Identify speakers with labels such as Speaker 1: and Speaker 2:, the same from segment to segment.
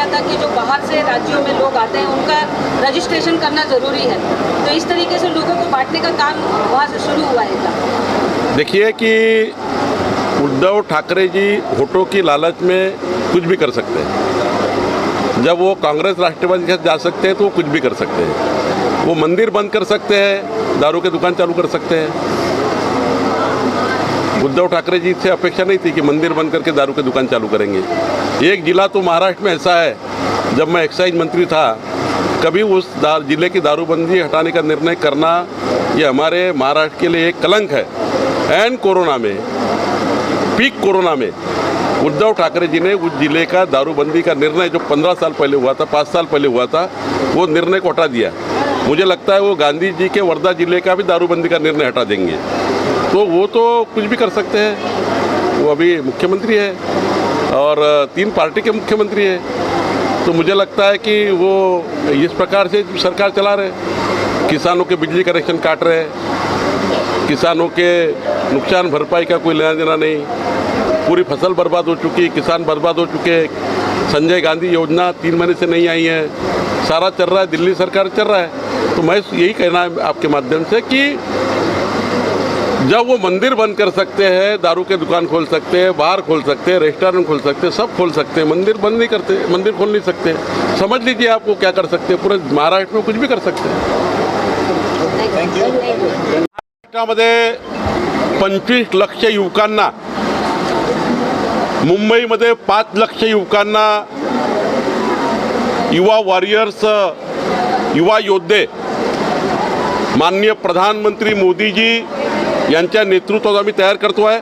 Speaker 1: था कि जो बाहर से राज्यों में लोग आते हैं उनका रजिस्ट्रेशन करना ज़रूरी है, तो इस तरीके से लोगों को बांटने का काम वहाँ से शुरू हुआ है क्या?
Speaker 2: देखिए कि उद्धव ठाकरे जी वोटों की लालच में कुछ भी कर सकते हैं। जब वो कांग्रेस राष्ट्रवादी के साथ जा सकते हैं तो वो कुछ भी कर सकते हैं। वो मंदिर बंद कर सकते हैं, दारू की दुकान चालू कर सकते हैं। उद्धव ठाकरे जी से अपेक्षा नहीं थी कि मंदिर बंद करके दारू की दुकान चालू करेंगे। एक जिला तो महाराष्ट्र में ऐसा है, जब मैं एक्साइज मंत्री था, कभी उस जिले की दारूबंदी हटाने का निर्णय करना ये हमारे महाराष्ट्र के लिए एक कलंक है। एंड कोरोना में, पीक कोरोना में उद्धव ठाकरे जी ने उस जिले का दारूबंदी का निर्णय जो 15 साल पहले हुआ था, 5 साल पहले हुआ था, वो निर्णय को हटा दिया। मुझे लगता है वो गांधी जी के वर्धा जिले का भी दारूबंदी का निर्णय हटा देंगे। तो वो तो कुछ भी कर सकते हैं। वो अभी मुख्यमंत्री है और 3 पार्टी के मुख्यमंत्री है। तो मुझे लगता है कि वो इस प्रकार से सरकार चला रहे। किसानों के बिजली कनेक्शन काट रहे, किसानों के नुकसान भरपाई का कोई लेना देना नहीं, पूरी फसल बर्बाद हो चुकी, किसान बर्बाद हो चुके। संजय गांधी योजना 3 महीने से नहीं आई है, सारा चल रहा है, दिल्ली सरकार चल रहा है। तो मैं यही कहना है आपके माध्यम से कि जब वो मंदिर बंद कर सकते हैं, दारू के दुकान खोल सकते हैं, बार खोल सकते हैं, रेस्टोरेंट खोल सकते हैं, सब खोल सकते हैं, मंदिर बंद नहीं करते, मंदिर खोल नहीं सकते। समझ लीजिए आप वो क्या कर सकते हैं, पूरे महाराष्ट्र में कुछ भी कर सकते हैं। महाराष्ट्रामध्ये 25 लाख युवकांना, मुंबईमध्ये 5 लाख युवकांना युवा वॉरियर्स, युवा योद्धे माननीय प्रधानमंत्री मोदीजी यांच्या नेतृत्वात आम्ही तयार करतो आहे।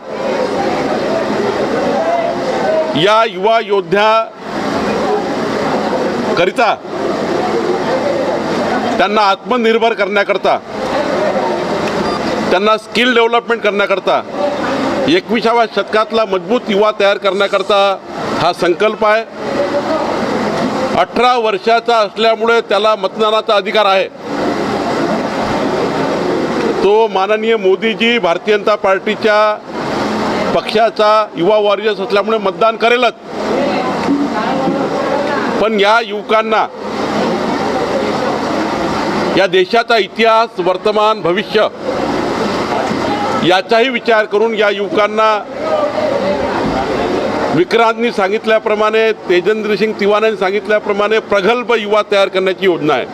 Speaker 2: या युवा योद्ध्या करिता, त्यांना आत्मनिर्भर करण्याकरता, त्यांना स्किल डेव्हलपमेंट करण्याकरता, 21व्या शतकातला मजबूत युवा तयार करण्याकरता हा संकल्प आहे। 18 वर्षाचा असल्यामुळे त्याला मतदानाचा अधिकार आहे। तो माननीय मोदीजी भारतीय जनता पार्टीच्या पक्षाचा युवा वॉरियर्स असल्यामुळे मतदान करेलच। पण या युवकांना, या देशाचा इतिहास, वर्तमान, भविष्य याचाही विचार करून या युवकांना विक्रांतनी सांगितल्याप्रमाणे, तेजेंद्र सिंग तिवारीने सांगितल्याप्रमाणे प्रगल्भ युवा तयार करण्याची योजना आहे।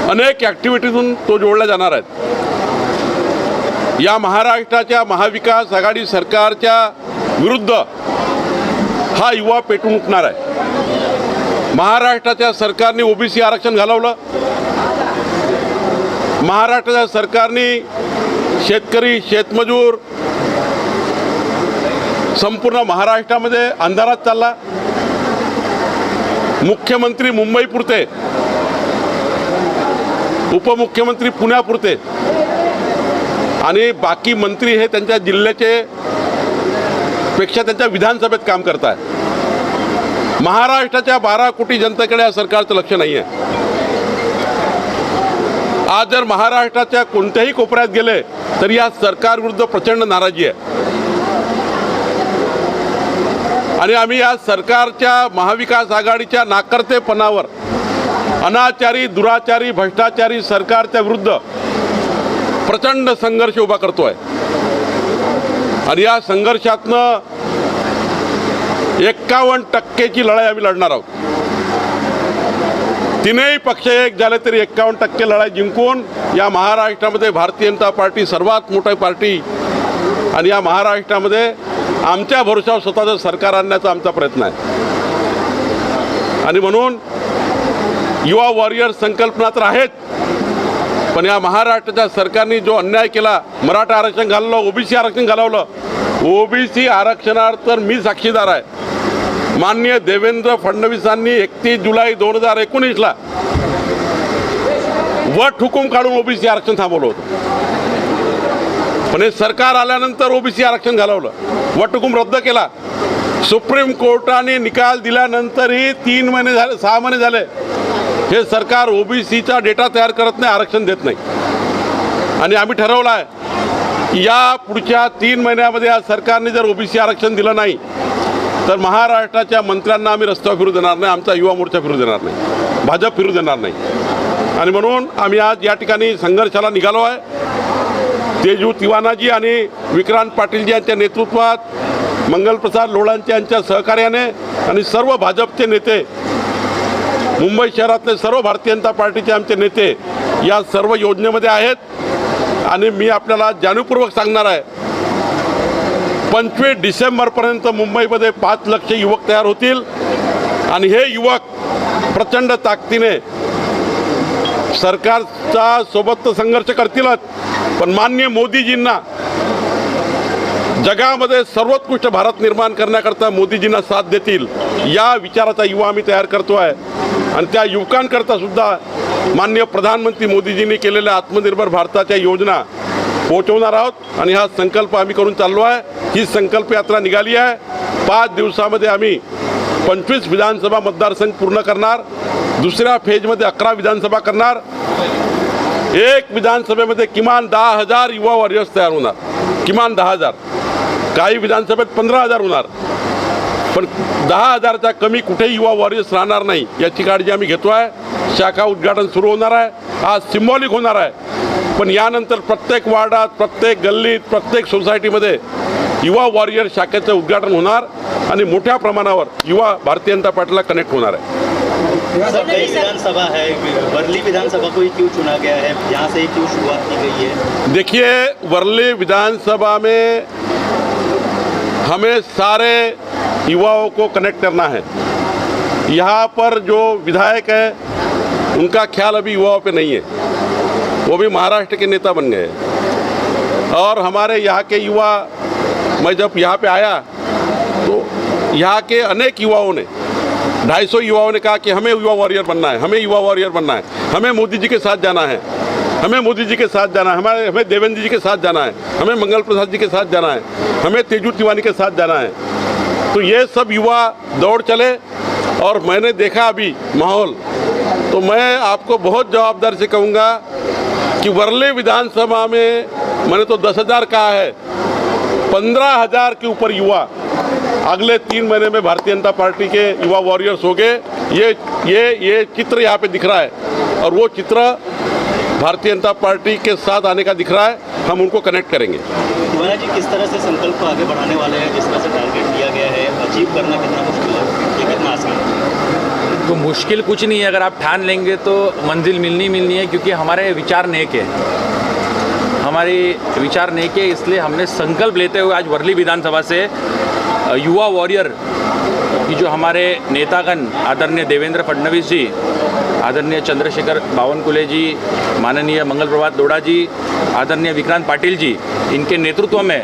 Speaker 2: अनेक ॲक्टिव्हिटीजून तो जोडला जाणार आहे। या महाराष्ट्राच्या महाविकास आघाडी सरकारच्या विरुद्ध हा युवा पेटून उठणार आहे। महाराष्ट्राच्या सरकारने ओबीसी आरक्षण घालवलं, महाराष्ट्राच्या सरकारने शेतकरी, शेतमजूर संपूर्ण महाराष्ट्रामध्ये अंधारात चालला। मुख्यमंत्री मुंबईपुरते, उपमुख्यमंत्री पुण्यापुरते आणि बाकी मंत्री हे त्यांच्या जिल्ह्याचे पेक्षा त्यांच्या विधानसभेत काम करत आहेत। महाराष्ट्राच्या 12 कोटी जनतेकडे या सरकारचं लक्ष नाही आहे। आज जर महाराष्ट्राच्या कोणत्याही कोपऱ्यात गेले तर या सरकारविरुद्ध प्रचंड नाराजी आहे आणि आम्ही या सरकारच्या, महाविकास आघाडीच्या नाकर्तेपणावर, अनाचारी, दुराचारी, भ्रष्टाचारी सरकारच्या विरुद्ध प्रचंड संघर्ष उभा करतोय। आणि या संघर्षातनं 51% लढाई आम्ही लढणार आहोत। तीनही पक्ष एक झाले तरी 51% लढाई जिंकून या महाराष्ट्रामध्ये भारतीय जनता पार्टी सर्वात मोठी पार्टी आणि या महाराष्ट्रामध्ये आमच्या भरोशावर स्वतःचं सरकार आणण्याचा आमचा प्रयत्न आहे। आणि म्हणून युवा वॉरियर संकल्पना तर आहेत, पण या महाराष्ट्राच्या सरकारने जो अन्याय केला, मराठा आरक्षण घालवलं, ओबीसी आरक्षण घालवलं, ओबीसी आरक्षणावर तर मी साक्षीदार आहे। माननीय देवेंद्र फडणवीसांनी 31 जुलै 2019ला वट हुकूम काढून ओबीसी आरक्षण थांबवलं होतं, पण हे सरकार आल्यानंतर ओबीसी आरक्षण घालवलं, वट हुकूम रद्द केला। सुप्रीम कोर्टाने निकाल दिल्यानंतरही 3 महिने झाले, 6 महिने झाले हे सरकार ओबीसीचा डेटा तयार करत नाही, आरक्षण देत नाही। आणि आम्ही ठरवलं आहे की या पुढच्या 3 महिन्यामध्ये या सरकारने जर ओबीसी आरक्षण दिलं नाही तर महाराष्ट्राच्या मंत्र्यांना आम्ही रस्त्यावर फिरू देणार नाही, आमचा युवा मोर्चा फिरू देणार नाही, भाजप फिरू देणार नाही. आणि म्हणून आम्ही आज या ठिकाणी संघर्षाला निघालो आहे. तेजू तिवानाजी आणि विक्रांत पाटीलजी यांच्या नेतृत्वात, मंगलप्रसाद लोढांचे यांच्या सहकार्याने आणि सर्व भाजपचे नेते, मुंबई शहरातले सर्व भारतीय जनता पार्टीचे आमचे नेते या सर्व योजनेमध्ये आहेत. आणि मी आपल्याला जाणीवपूर्वक सांगणार आहे, 25 डिसेंबरपर्यंत मुंबईमध्ये 5 लाख युवक तयार होतील आणि हे युवक प्रचंड ताकदीने सरकारचा सोबत तर संघर्ष करतीलच, पण माननीय मोदीजींना जगामध्ये सर्वोत्कृष्ट भारत निर्माण करण्याकरता मोदीजींना साथ देतील या विचाराचा युवा आम्ही तयार करतो आहे. आणि त्या युवकांकरता सुद्धा माननीय प्रधानमंत्री मोदीजींनी केलेल्या आत्मनिर्भर भारताच्या योजना पोहोचवणार आहोत आणि हा संकल्प आम्ही करून चाललो आहे. ही संकल्प यात्रा निघाली आहे. 5 दिवसामध्ये आम्ही 25 विधानसभा मतदारसंघ पूर्ण करणार. दुसऱ्या फेजमध्ये 11 विधानसभा करणार. एक विधानसभेमध्ये किमान 10,000 युवा वॉरियर्स तयार होणार, किमान 10,000. काही विधानसभेत 15,000 होणार, पण 10,000च्या कमी कुठेही युवा वॉरियर्स राहणार नाही याची काळजी आम्ही घेतो आहे. शाखा उद्घाटन सुरू होणार आहे, आज सिम्बॉलिक होणार आहे, पण यानंतर प्रत्येक वार्डात, प्रत्येक गल्लीत, प्रत्येक सोसायटीमध्ये युवा वॉरियर शाखेचं उद्घाटन होणार आणि मोठ्या प्रमाणावर युवा भारतीय जनता पार्टीला कनेक्ट होणार आहे.
Speaker 3: कई विधानसभा है, वर्ली विधानसभा को ही क्यों चुना गया है, यहाँ से ही क्यों शुरुआत की गई है?
Speaker 2: देखिए, वर्ली विधानसभा में हमें सारे युवाओं को कनेक्ट करना है. यहाँ पर जो विधायक है उनका ख्याल अभी युवाओं पे नहीं है, वो भी महाराष्ट्र के नेता बन गए. और हमारे यहाँ के युवा, मैं जब यहाँ पे आया तो यहाँ के अनेक युवाओं ने, 250 युवाओं ने कहा कि हमें युवा वॉरियर बनना है, हमें युवा वॉरियर बनना है, हमें मोदी जी के साथ जाना है, हमें मोदी जी के साथ जाना है, हमें देवेंद्र जी के साथ जाना है, हमें मंगल प्रसाद जी के साथ जाना है, हमें तेजू तिवारी के साथ जाना है. तो ये सब युवा दौड़ चले और मैंने देखा अभी माहौल, तो मैं आपको बहुत जवाबदार से कहूँगा कि वर्ली विधानसभा में मैंने तो 10,000 कहा है, 15,000 के ऊपर युवा अगले 3 महीने में भारतीय जनता पार्टी के युवा वॉरियर्स हो गए. ये चित्र यहाँ पे दिख रहा है और वो चित्र भारतीय जनता पार्टी के साथ आने का दिख रहा है. हम उनको कनेक्ट करेंगे.
Speaker 3: तिवारी जी, किस तरह से संकल्प को आगे बढ़ाने वाले हैं, जिस तरह से टारगेट दिया गया है, अचीव करना कितना मुश्किल है, ये कितना आसान है?
Speaker 4: तो मुश्किल कुछ नहीं है, अगर आप ठान लेंगे तो मंजिल मिलनी है, क्योंकि हमारे विचार नेक है, हमारी विचार नेक है. इसलिए हमने संकल्प लेते हुए आज वर्ली विधानसभा से युवा वॉरियर की जो हमारे नेतागण आदरणीय देवेंद्र फडणवीस जी, आदरणीय चंद्रशेखर बावनकुळे जी, माननीय मंगल प्रभात लोढ़ा जी, आदरणीय विक्रांत पाटिल जी, इनके नेतृत्व में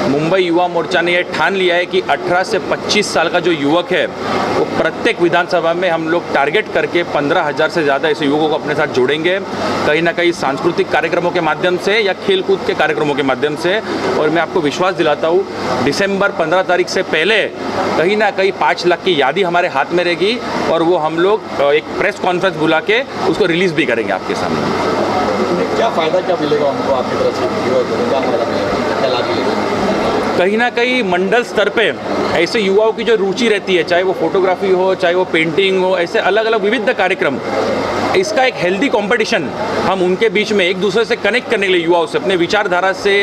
Speaker 4: मुंबई युवा मोर्चा ने यह ठान लिया है कि 18 से 25 साल का जो युवक है वो प्रत्येक विधानसभा में हम लोग टारगेट करके 15,000 से ज़्यादा ऐसे युवकों को अपने साथ जोड़ेंगे, कहीं ना कहीं सांस्कृतिक कार्यक्रमों के माध्यम से या खेलकूद के कार्यक्रमों के माध्यम से. और मैं आपको विश्वास दिलाता हूँ, दिसंबर 15 तारीख से पहले कहीं ना कहीं 5 लाख की यादी हमारे हाथ में रहेगी और वो हम लोग एक प्रेस कॉन्फ्रेंस बुला के उसको रिलीज़ भी करेंगे आपके सामने.
Speaker 5: क्या फ़ायदा क्या मिलेगा उनको आपकी तरफ से, क्या फ़ायदा मिलेगा, क्या लाभ मिलेगा?
Speaker 4: कहीं ना कहीं मंडल स्तर पे ऐसे युवाओं की जो रुचि रहती है, चाहे वो फोटोग्राफी हो, चाहे वो पेंटिंग हो, ऐसे अलग अलग विविध कार्यक्रम, इसका एक हेल्दी कंपटीशन हम उनके बीच में एक दूसरे से कनेक्ट करने के लिए युवाओं से, अपने विचारधारा से,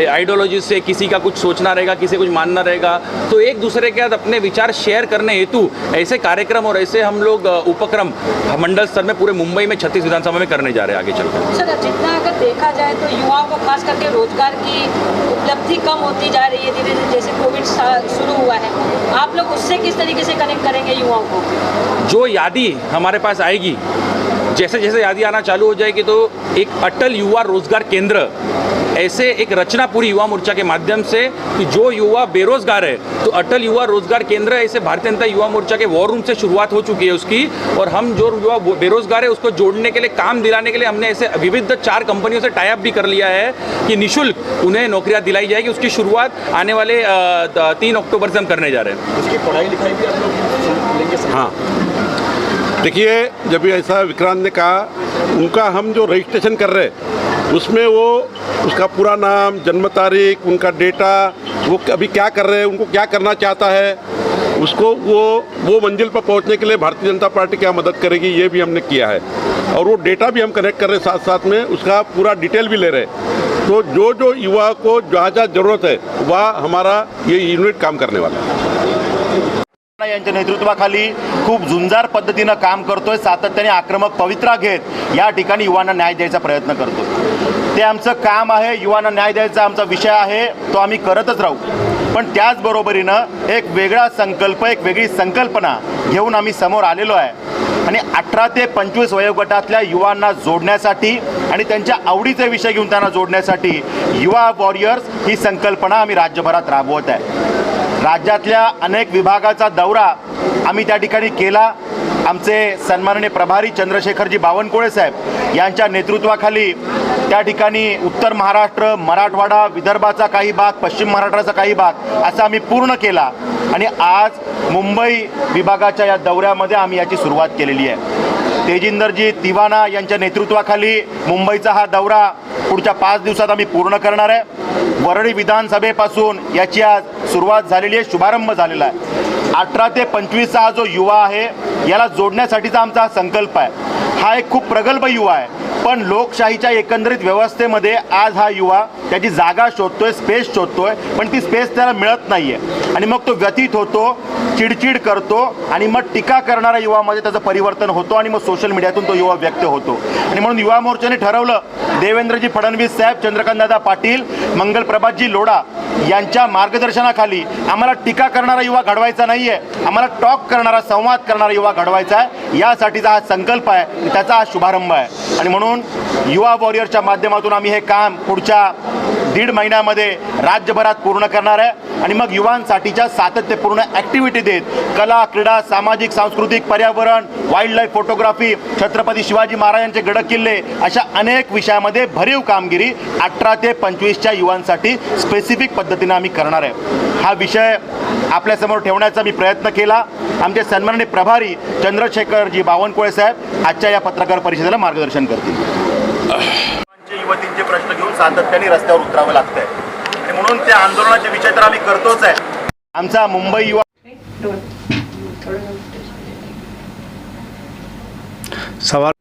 Speaker 4: आइडियोलॉजी से, किसी का कुछ सोचना रहेगा, किसी कुछ मानना रहेगा, तो एक दूसरे के साथ अपने विचार शेयर करने हेतु ऐसे कार्यक्रम और ऐसे हम लोग उपक्रम मंडल स्तर में पूरे मुंबई में 36 विधानसभा में करने जा रहे हैं आगे चलकर.
Speaker 1: सर, जितना अगर देखा जाए तो युवाओं को खास करके रोजगार की उपलब्धि कम होती जा रही है धीरे धीरे, जैसे कोविड शुरू हुआ है, आप लोग उससे किस तरीके से कनेक्ट करेंगे युवाओं को? जो
Speaker 4: यादी हमारे पास आएगी, जैसे जैसे यादी आना चालू हो जाएगी, तो एक अटल युवा रोजगार केंद्र ऐसे एक रचना पूरी युवा मोर्चा के माध्यम से कि जो युवा बेरोजगार है तो अटल युवा रोजगार केंद्र ऐसे भारतीय जनता युवा मोर्चा के वॉर रूम से शुरुआत हो चुकी है उसकी. और हम जो युवा बेरोजगार है उसको जोड़ने के लिए, काम दिलाने के लिए हमने ऐसे विविध 4 कंपनियों से टाई अप भी कर लिया है कि निःशुल्क उन्हें नौकरियां दिलाई जाएगी. उसकी शुरुआत आने वाले 3 अक्टूबर से हम करने जा रहे हैं.
Speaker 5: उसकी पढ़ाई लिखाई भी आप लोग लेंगे?
Speaker 2: हाँ, देखिए, जब ये ऐसा विक्रांत ने कहा, उनका हम जो रजिस्ट्रेशन कर रहे हैं उसमें वो उसका पूरा नाम, जन्म तारीख, उनका डेटा, वो अभी क्या कर रहे हैं, उनको क्या करना चाहता है, उसको वो मंजिल पर पहुंचने के लिए भारतीय जनता पार्टी क्या मदद करेगी ये भी हमने किया है, और वो डेटा भी हम कनेक्ट कर रहे हैं, साथ साथ में उसका पूरा डिटेल भी ले रहे हैं। तो जो युवा को जहाँ जहाँ जरूरत है वहाँ हमारा ये यूनिट काम करने वाला है।
Speaker 6: यांच्या नेतृत्वाखाली खूप झुंजार पद्धतीनं काम करतोय, सातत्याने आक्रमक पवित्रा घेत या ठिकाणी युवांना न्याय द्यायचा प्रयत्न करतो। ते आमचं काम आहे, युवांना न्याय द्यायचा आमचा विषय आहे, तो आम्ही करतच राहू। पण त्याचबरोबरीनं एक वेगळा संकल्प, एक वेगळी संकल्पना घेऊन आम्ही समोर आलेलो आहे आणि 18 ते 25 वयोगटातल्या युवांना जोडण्यासाठी आणि त्यांच्या आवडीचे विषय घेऊन त्यांना जोडण्यासाठी युवा वॉरियर्स ही संकल्पना आम्ही राज्यभरात राबवत आहे। राज्यातल्या अनेक विभागाचा दौरा आम्ही त्या ठिकाणी केला। आमचे सन्माननीय प्रभारी चंद्रशेखरजी बावनकुळे साहेब यांच्या नेतृत्वाखाली त्या ठिकाणी उत्तर महाराष्ट्र, मराठवाडा, विदर्भाचा काही भाग, पश्चिम महाराष्ट्राचा काही भाग असा आम्ही पूर्ण केला आणि आज मुंबई विभागाच्या या दौऱ्यामध्ये आम्ही याची सुरुवात केलेली आहे। तेजिंदरजी तिवाना यांच्या नेतृत्वाखाली मुंबईचा हा दौरा पुढच्या 5 दिवसात आम्ही पूर्ण करणार आहे। वरळी विधानसभेपासून याची आज सुरुवात झालेली आहे, शुभारंभ झालेला आहे। 18 ते 25 हा जो युवा आहे याला जोडण्यासाठीचा आमचा हा संकल्प आहे। हा एक खूप प्रगल्भ युवा आहे, पण लोकशाहीच्या एकंदरीत व्यवस्थेमध्ये आज हा युवा त्याची जागा शोधतोय, स्पेस शोधतोय, पण ती स्पेस त्याला मिळत नाहीये आणि मग तो व्यथित होतो, चिडचिड करतो आणि मग टीका करणाऱ्या युवामध्ये त्याचं परिवर्तन होतो आणि मग सोशल मीडियातून तो युवा व्यक्त होतो। आणि म्हणून युवा मोर्चाने ठरवलं, देवेंद्रजी फडणवीस साहेब, चंद्रकांतदादा पाटील, मंगलप्रभातजी लोढा यांच्या मार्गदर्शनाखाली आम्हाला टीका करणारा युवा घडवायचा नाहीये, आम्हाला टॉक करणारा, संवाद करणारा युवा घडवायचा आहे। यासाठीचा हा संकल्प आहे, त्याचा हा शुभारंभ आहे आणि म्हणून युवा वॉरियरच्या माध्यमातून आम्ही हे काम पुढच्या 1.5 महिन्यामध्ये राज्यभरात पूर्ण करणार आहे आणि मग युवांसाठीच्या सातत्यपूर्ण ॲक्टिव्हिटी देत कला, क्रीडा, सामाजिक, सांस्कृतिक, पर्यावरण, wild life photography, Chhatrapati Shivaji महाराजांचे गडकिल्ले अशा अनेक विषयामध्ये भरीव कामगिरी 18 ते 25च्या युवांसाठी स्पेसिफिक पद्धतीने आम्ही करणार आहे। हा विषय आपल्यासमोर ठेवण्याचा मी प्रयत्न केला। आमचे सन्माननीय प्रभारी चंद्रशेखरजी बावनकुळे साहेब आजच्या या पत्रकार परिषदेला मार्गदर्शन करतील। युवतींचे प्रश्न घेऊन सातत्याने रस्त्यावर उतरावं लागतंय आणि म्हणून त्या आंदोलनाचे विषय तर आम्ही करतोच आहे। आमचा मुंबई युवा
Speaker 7: सवाल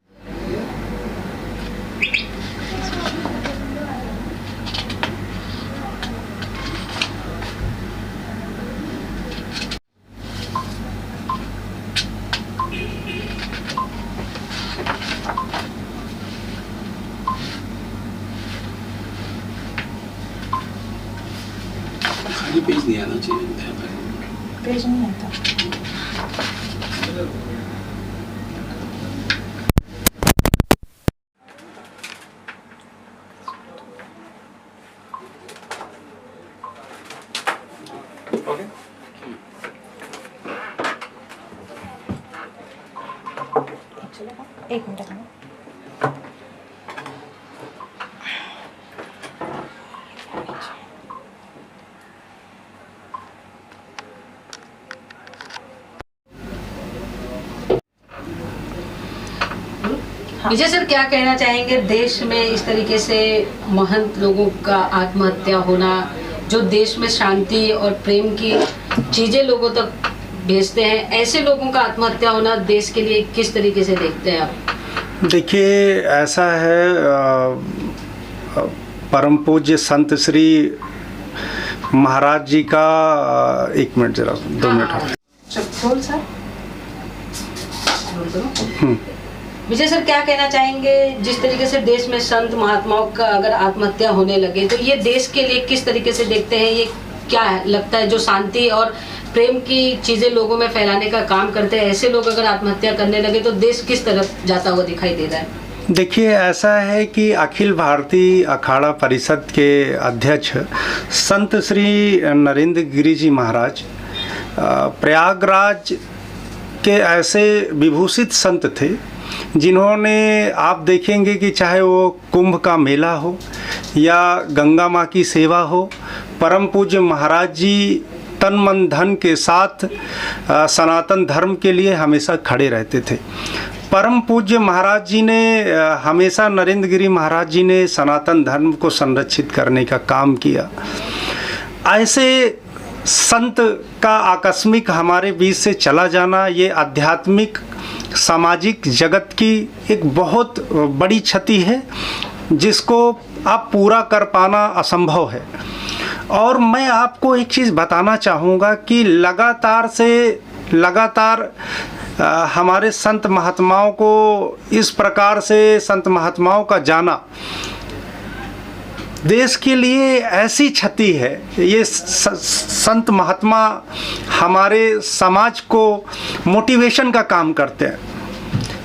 Speaker 8: पेज नहीं आना चाहिए,
Speaker 9: पेज नहीं आता। एक मिनट।
Speaker 1: विजय सर, क्या कहना चाहेंगे? देश में इस तरीके से महंत लोगों का आत्महत्या होना, जो देश में शांति और प्रेम की चीजें लोगों तक भेजते हैं, ऐसे लोगों का आत्महत्या होना देश के लिए किस तरीके से देखते हैं आप?
Speaker 7: देखिए, ऐसा है, परम पूज्य संत श्री महाराज जी का, 1 मिनट जरा 2 मिनट
Speaker 1: बोल सर। विजय सर, क्या कहना चाहेंगे? जिस तरीके से देश में संत महात्माओं का अगर आत्महत्या होने लगे तो ये देश के लिए किस तरीके से देखते हैं? ये क्या लगता है, जो शांति और प्रेम की चीजें लोगों में फैलाने का काम करते हैं, ऐसे लोग अगर आत्महत्या करने लगे तो देश किस तरफ जाता हुआ दिखाई दे रहा है?
Speaker 7: देखिए, ऐसा है कि अखिल भारतीय अखाड़ा परिषद के अध्यक्ष संत श्री नरेंद्र गिरी जी महाराज प्रयागराज के ऐसे विभूषित संत थे जिन्होंने, आप देखेंगे कि चाहे वो कुंभ का मेला हो या गंगा माँ की सेवा हो, परम पूज्य महाराज जी तन मन धन के साथ सनातन धर्म के लिए हमेशा खड़े रहते थे। परम पूज्य महाराज जी ने हमेशा, नरेंद्र गिरी महाराज जी ने सनातन धर्म को संरक्षित करने का काम किया। ऐसे संत का आकस्मिक हमारे बीच से चला जाना ये आध्यात्मिक सामाजिक जगत की एक बहुत बड़ी क्षति है, जिसको आप पूरा कर पाना असंभव है। और मैं आपको एक चीज़ बताना चाहूँगा कि लगातार हमारे संत महात्माओं को इस प्रकार से संत महात्माओं का जाना देश के लिए ऐसी क्षति है। ये संत महात्मा हमारे समाज को मोटिवेशन का काम करते हैं।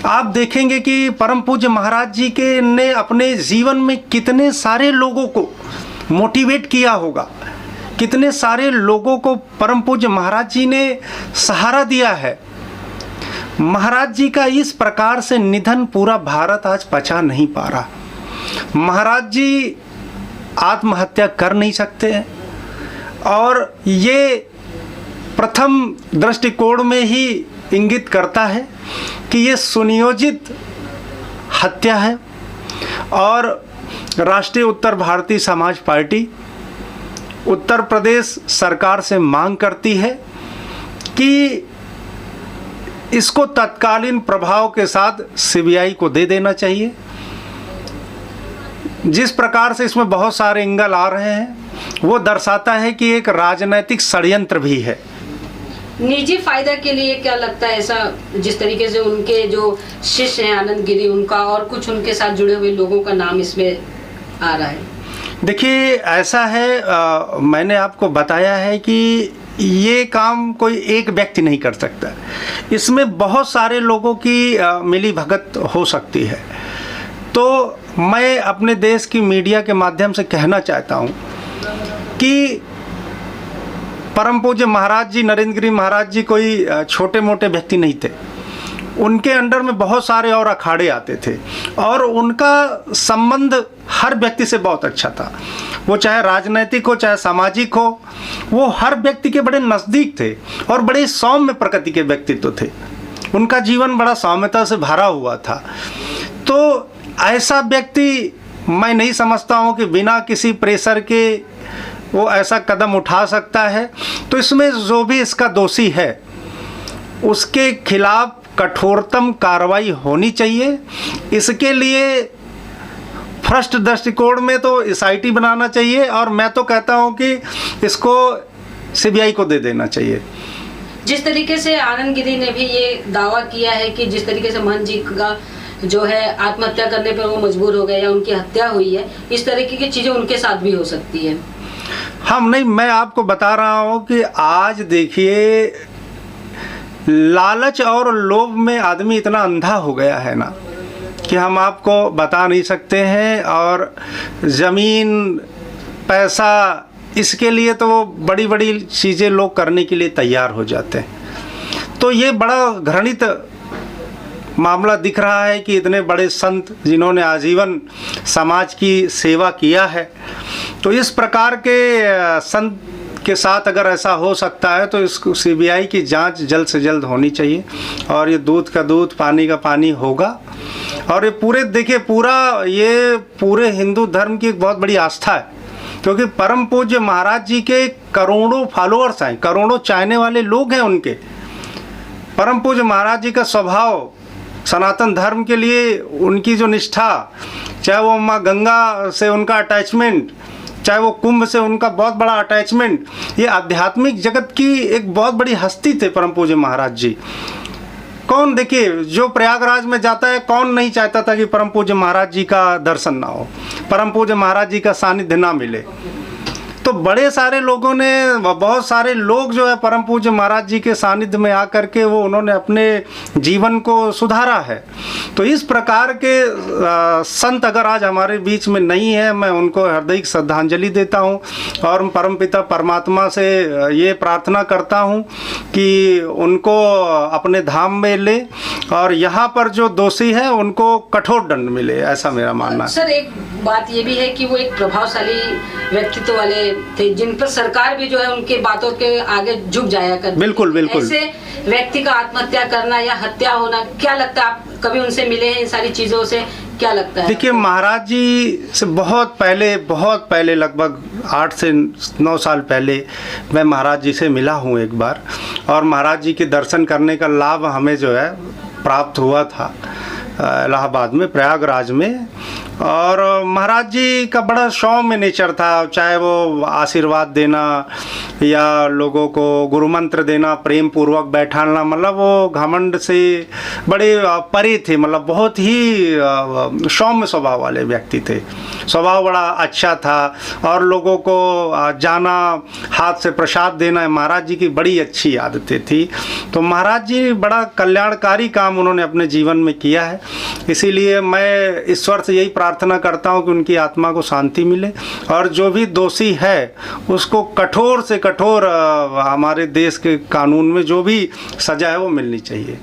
Speaker 7: आप देखेंगे कि परम पूज्य महाराज जी के ने अपने जीवन में कितने सारे लोगों को मोटिवेट किया होगा, कितने सारे लोगों को परम पूज्य महाराज जी ने सहारा दिया है। महाराज जी का इस प्रकार से निधन पूरा भारत आज पचा नहीं पा रहा। महाराज जी आत्महत्या कर नहीं सकते हैं, और ये प्रथम दृष्टिकोण में ही इंगित करता है कि ये सुनियोजित हत्या है। और राष्ट्रीय उत्तर भारतीय समाज पार्टी उत्तर प्रदेश सरकार से मांग करती है कि इसको तत्कालीन प्रभाव के साथ सीबीआई को दे देना चाहिए। जिस प्रकार से इसमें बहुत सारे एंगल आ रहे हैं वो दर्शाता है कि एक राजनीतिक षड्यंत्र भी है।
Speaker 1: निजी फायदा के लिए क्या लगता है ऐसा, जिस तरीके से उनके जो शिष्य हैं आनंद गिरी, उनका और कुछ उनके साथ जुड़े हुए लोगों का नाम इसमें आ रहा है?
Speaker 7: देखिए ऐसा है, मैंने आपको बताया है कि ये काम कोई एक व्यक्ति नहीं कर सकता, इसमें बहुत सारे लोगों की मिली भगत हो सकती है। तो मैं अपने देश की मीडिया के माध्यम से कहना चाहता हूँ कि परम पूज्य महाराज जी, नरेंद्र गिरी महाराज जी कोई छोटे मोटे व्यक्ति नहीं थे। उनके अंडर में बहुत सारे और अखाड़े आते थे और उनका संबंध हर व्यक्ति से बहुत अच्छा था। वो चाहे राजनैतिक हो चाहे सामाजिक हो, वो हर व्यक्ति के बड़े नज़दीक थे और बड़े सौम्य प्रकृति के व्यक्तित्व थे। उनका जीवन बड़ा सौम्यता से भरा हुआ था। तो ऐसा व्यक्ति मैं नहीं समझता हूँ कि बिना किसी प्रेशर के वो ऐसा कदम उठा सकता है। तो इसमें जो भी इसका दोषी है उसके खिलाफ कठोरतम कार्रवाई होनी चाहिए। इसके लिए फर्स्ट दृष्टिकोण में तो एसआईटी बनाना चाहिए, और मैं तो कहता हूं कि इसको सीबीआई को दे देना चाहिए।
Speaker 1: जिस तरीके से आनंद गिरी ने भी ये दावा किया है कि जिस तरीके से महंत जी का जो है आत्महत्या करने पर वो मजबूर हो गए या उनकी हत्या हुई है, इस तरीके की चीज़ें उनके साथ भी हो सकती है।
Speaker 7: हम नहीं, मैं आपको बता रहा हूँ कि आज देखिए लालच और लोभ में आदमी इतना अंधा हो गया है ना कि हम आपको बता नहीं सकते हैं। और ज़मीन पैसा इसके लिए तो वो बड़ी बड़ी चीज़ें लोग करने के लिए तैयार हो जाते हैं। तो ये बड़ा घृणित मामला दिख रहा है कि इतने बड़े संत जिन्होंने आजीवन समाज की सेवा किया है, तो इस प्रकार के संत के साथ अगर ऐसा हो सकता है तो इसको सीबीआई की जांच जल्द से जल्द होनी चाहिए। और ये दूध का दूध पानी का पानी होगा। और ये पूरे देखिए ये पूरे हिंदू धर्म की एक बहुत बड़ी आस्था है, क्योंकि परम पूज्य महाराज जी के करोड़ों फॉलोअर्स हैं, करोड़ों चाहने वाले लोग हैं उनके। परम पूज्य महाराज जी का स्वभाव, सनातन धर्म के लिए उनकी जो निष्ठा, चाहे वो माँ गंगा से उनका अटैचमेंट, चाहे वो कुंभ से उनका बहुत बड़ा अटैचमेंट, ये आध्यात्मिक जगत की एक बहुत बड़ी हस्ती थे परम पूज्य महाराज जी। कौन, देखिए जो प्रयागराज में जाता है कौन नहीं चाहता था कि परम पूज्य महाराज जी का दर्शन ना हो, परम पूज्य महाराज जी का सानिध्य ना मिले। तो बड़े सारे लोगों ने, बहुत सारे लोग जो है परम पूज्य महाराज जी के सानिध्य में आकर के वो उन्होंने अपने जीवन को सुधारा है। तो इस प्रकार के संत अगर आज हमारे बीच में नहीं है, मैं उनको हृदय श्रद्धांजलि देता हूँ और परमपिता परमात्मा से ये प्रार्थना करता हूँ कि उनको अपने धाम में ले और यहाँ पर जो दोषी है उनको कठोर दंड मिले, ऐसा मेरा मानना है।
Speaker 1: सर एक बात ये भी है कि वो एक प्रभावशाली व्यक्तित्व वाले थे, जिन पर सरकार भी जो है उनकी बातों के आगे झुक जाया करती।
Speaker 7: बिल्कुल, बिल्कुल।
Speaker 1: ऐसे व्यक्ति का आत्महत्या करना या हत्या होना, क्या लगता है, आप कभी उनसे मिले हैं इन सारी चीजों से, क्या लगता है?
Speaker 7: देखिए, महाराज जी से बहुत पहले लगभग 8 से 9 साल पहले मैं महाराज जी से मिला हूँ एक बार, और महाराज जी के दर्शन करने का लाभ हमें जो है प्राप्त हुआ था इलाहाबाद में, प्रयागराज में। और महाराज जी का बड़ा सौम्य नेचर था, चाहे वो आशीर्वाद देना या लोगों को गुरु मंत्र देना, प्रेम पूर्वक बैठाना, मतलब वो घमंड से बड़े परे थे, मतलब बहुत ही सौम्य स्वभाव वाले व्यक्ति थे। स्वभाव बड़ा अच्छा था और लोगों को जाना, हाथ से प्रसाद देना, महाराज जी की बड़ी अच्छी आदतें थी। तो महाराज जी बड़ा कल्याणकारी काम उन्होंने अपने जीवन में किया है, इसीलिए मैं ईश्वर से यही प्रार्थना करता हूँ कि उनकी आत्मा को शांति मिले, और जो भी दोषी है उसको कठोर से कठोर हमारे देश के कानून में जो भी सजा है वो मिलनी चाहिए।